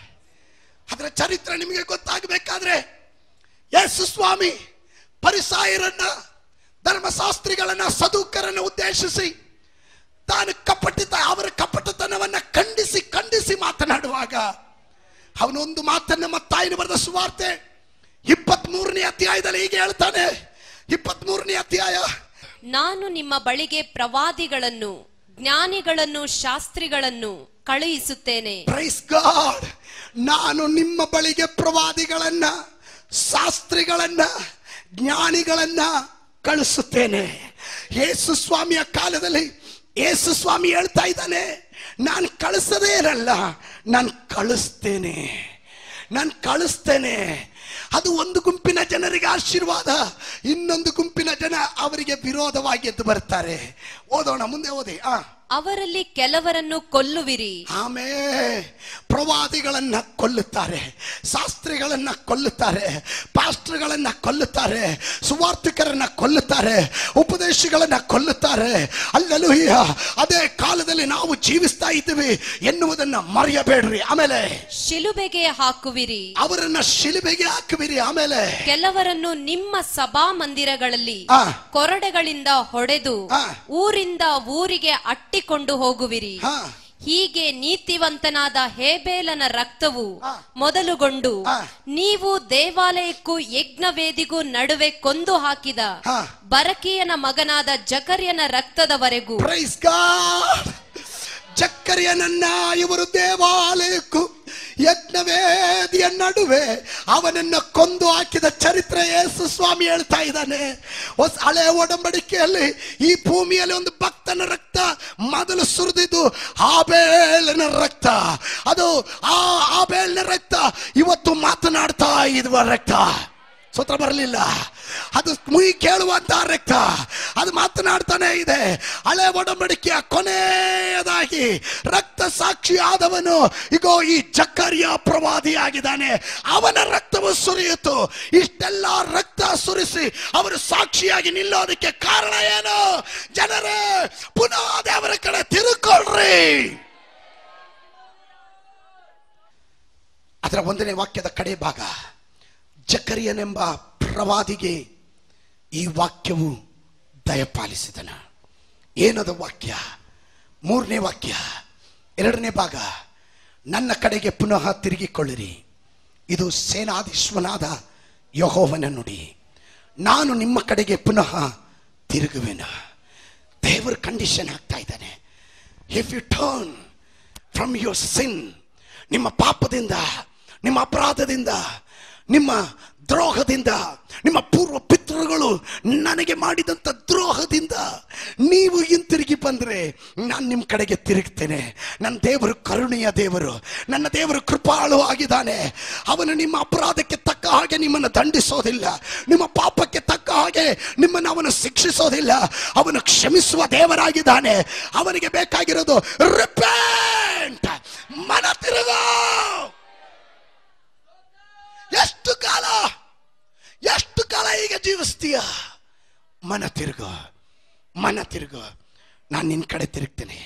ಅದರ ಚರಿತ್ರೆ ನಿಮಗೆ ಗೊತ್ತಾಗಬೇಕಾದ್ರೆ ಯೇಸು ಸ್ವಾಮಿ ಪರಿಸಾಯರನ್ನ, ಧರ್ಮಶಾಸ್ತ್ರಿಗಳನ್ನ, ಸದುಕರನ್ನು ಉದ್ದೇಶಿಸಿ ತಾನು ಅವರ ಕಪಟತನವನ್ನ ಖಂಡಿಸಿ ಮಾತನಾಡುವಾಗ ಅವನೊಂದು ಮಾತನ್ನ ಮತ್ತಾಯನು ಬರೆದ ಸುವಾರ್ತೆ 23ನೇ ಅಧ್ಯಾಯದಲ್ಲಿ ಹೀಗೆ ಹೇಳ್ತಾನೆ. 23ನೇ ಅಧ್ಯಾಯ, ನಾನು ನಿಮ್ಮ ಬಳಿಗೆ ಪ್ರವಾದಿಗಳನ್ನು, ಜ್ಞಾನಿಗಳನ್ನು, ಶಾಸ್ತ್ರಿಗಳನ್ನು ಕಳುಹಿಸುತ್ತೇನೆ. Praise God. ನಾನು ನಿಮ್ಮ ಬಳಿಗೆ ಪ್ರವಾದಿಗಳನ್ನ, ಶಾಸ್ತ್ರಿಗಳನ್ನ, ಜ್ಞಾನಿಗಳನ್ನ ಕಳಿಸುತ್ತೇನೆ. ಯೇಸು ಸ್ವಾಮಿಯ ಕಾಲದಲ್ಲಿ ಯೇಸು ಸ್ವಾಮಿ ಹೇಳ್ತಾ ಇದ್ದಾನೆ, ನಾನು ಕಳಿಸದೇ ಇರಲ್ಲ, ನಾನು ಕಳಿಸ್ತೇನೆ. ಅದು ಒಂದು ಗುಂಪಿನ ಜನರಿಗೆ ಆಶೀರ್ವಾದ, ಇನ್ನೊಂದು ಗುಂಪಿನ ಜನ ಅವರಿಗೆ ವಿರೋಧವಾಗಿ ಎದ್ದು ಬರ್ತಾರೆ. ಓದೋಣ, ಮುಂದೆ ಓದಿ. ಅವರಲ್ಲಿ ಕೆಲವರನ್ನು ಕೊಲ್ಲುವಿರಿ. ಆಮೇಲೆ ಪ್ರವಾದಿಗಳನ್ನ ಕೊಲ್ಲುತ್ತಾರೆ, ಶಾಸ್ತ್ರಿಗಳನ್ನ ಕೊಲ್ಲುತ್ತಾರೆ, ಪಾಸ್ಟರ್ಗಳನ್ನ ಕೊಲ್ಲುತ್ತಾರೆ, ಸುವಾರ್ತಿಕರನ್ನ ಕೊಲ್ಲುತ್ತಾರೆ, ಉಪದೇಶಗಳನ್ನ ಕೊಲ್ಲುತ್ತಾರೆ. ಅಲ್ಲೆಲೂಯಾ, ಅದೇ ಕಾಲದಲ್ಲಿ ನಾವು ಜೀವಿಸ್ತಾ ಇದ್ದೀವಿ ಎನ್ನುವುದನ್ನ ಮರೆಯಬೇಡ್ರಿ. ಆಮೇಲೆ ಶಿಲುಬೆಗೆ ಹಾಕುವಿರಿ, ಅವರನ್ನ ಶಿಲುಬೆಗೆ ಹಾಕುವಿರಿ. ಆಮೇಲೆ ಕೆಲವರನ್ನು ನಿಮ್ಮ ಸಭಾ ಮಂದಿರಗಳಲ್ಲಿ ಕೊರಡೆಗಳಿಂದ ಹೊಡೆದು ಊರಿಂದ ಊರಿಗೆ ಅಟ್ಟಿಕೊಂಡು ಹೋಗುವಿರಿ. ಹೀಗೆ ನೀತಿವಂತನಾದ ಹೇಬೇಲನ ರಕ್ತವು ಮೊದಲುಗೊಂಡು ನೀವು ದೇವಾಲಯಕ್ಕೂ ಯಜ್ಞವೇದಿಗೂ ನಡುವೆ ಕೊಂದು ಹಾಕಿದ ಬರಕೀಯನ ಮಗನಾದ ಜಕರ್ಯನ ರಕ್ತದವರೆಗೂ. Praise God. ಜಕರ್ಯನನ್ನ ಇವರು ದೇವಾಲಯಕ್ಕೂ ಯಜ್ಞವೇದಿಯ ನಡುವೆ ಅವನನ್ನ ಕೊಂದು ಹಾಕಿದ ಚರಿತ್ರೆ ಯೇಸು ಸ್ವಾಮಿ ಹೇಳ್ತಾ ಇದ್ದಾನೆ. ಹಳೆ ಒಡಂಬಡಿಕೆಯಲ್ಲಿ ಈ ಭೂಮಿಯಲ್ಲಿ ಒಂದು ಭಕ್ತನ ರಕ್ತ ಮೊದಲು ಸುರಿದಿದ್ದು ಹಾಬೇಲನ ರಕ್ತ. ಅದು ಆ ಹಾಬೇಲನ ರಕ್ತ ಇವತ್ತು ಮಾತನಾಡ್ತಾ ಇರುವ ರಕ್ತ. ಸ್ವತಃ ಬರಲಿಲ್ಲ, ಅದು ಮುಯಿ ಕೇಳುವಂತ ರಕ್ತ, ಅದು ಮಾತನಾಡ್ತಾನೆ ಇದೆ. ಹಳೆ ಒಡಂಬಡಿಕೆಯ ಕೊನೆಯದಾಗಿ ರಕ್ತ ಸಾಕ್ಷಿ ಆದವನು ಇಗೋ ಈ ಜಕರ್ಯ ಪ್ರವಾದಿಯಾಗಿದ್ದಾನೆ. ಅವನ ರಕ್ತವು ಸುರಿಯಿತು. ಇಷ್ಟೆಲ್ಲ ರಕ್ತ ಸುರಿಸಿ ಅವರು ಸಾಕ್ಷಿಯಾಗಿ ನಿಲ್ಲೋದಕ್ಕೆ ಕಾರಣ ಏನು? ಜನರೇ, ಪುನಃ ದೇವರ ಕಡೆ ತಿರುಕೊಳ್ರಿ. ಅದರ 1ನೇ ವಾಕ್ಯದ ಕಡೆ ಭಾಗ, ಜಕರ್ಯನೆಂಬ ಪ್ರವಾದಿಗೆ ಈ ವಾಕ್ಯವು ದಯಪಾಲಿಸಿದನ. ಏನದು ವಾಕ್ಯ? 3ನೇ ವಾಕ್ಯ 2ನೇ ಭಾಗ, ನನ್ನ ಕಡೆಗೆ ಪುನಃ ತಿರುಗಿಕೊಳ್ಳಿರಿ, ಇದು ಸೇನಾಧೀಶ್ವರನಾದ ಯೆಹೋವನ ನುಡಿ, ನಾನು ನಿಮ್ಮ ಕಡೆಗೆ ಪುನಃ ತಿರುಗುವೆನು. ದೇವರ ಕಂಡೀಷನ್ ಆಗ್ತಾ ಇದ್ದಾನೆ. If you turn from your sin, ನಿಮ್ಮ ಪಾಪದಿಂದ, ನಿಮ್ಮ ಅಪರಾಧದಿಂದ, ನಿಮ್ಮ ದ್ರೋಹದಿಂದ, ನಿಮ್ಮ ಪೂರ್ವ ಪಿತೃಗಳು ನನಗೆ ಮಾಡಿದಂಥ ದ್ರೋಹದಿಂದ ನೀವು ಹಿಂತಿರುಗಿ ಬಂದರೆ ನಾನು ನಿಮ್ಮ ಕಡೆಗೆ ತಿರುಗ್ತೇನೆ. ನನ್ನ ದೇವರು ಕರುಣೆಯ ದೇವರು, ನನ್ನ ದೇವರು ಕೃಪಾಳು ಆಗಿದ್ದಾನೆ. ಅವನು ನಿಮ್ಮ ಅಪರಾಧಕ್ಕೆ ತಕ್ಕ ಹಾಗೆ ನಿಮ್ಮನ್ನು ದಂಡಿಸೋದಿಲ್ಲ, ನಿಮ್ಮ ಪಾಪಕ್ಕೆ ತಕ್ಕ ಹಾಗೆ ನಿಮ್ಮನ್ನು ಅವನು ಶಿಕ್ಷಿಸೋದಿಲ್ಲ. ಅವನು ಕ್ಷಮಿಸುವ ದೇವರಾಗಿದ್ದಾನೆ. ಅವನಿಗೆ ಬೇಕಾಗಿರೋದು ರಿಪೆಂಟ್, ಮನ ತಿರುಗು. ಎಷ್ಟು ಕಾಲ ಈಗ ಜೀವಿಸ್ತೀಯ? ಮನ ತಿರುಗು, ಮನ ತಿರುಗು. ನಾನು ನಿನ್ನ ಕಡೆ ತಿರುಗ್ತೇನೆ.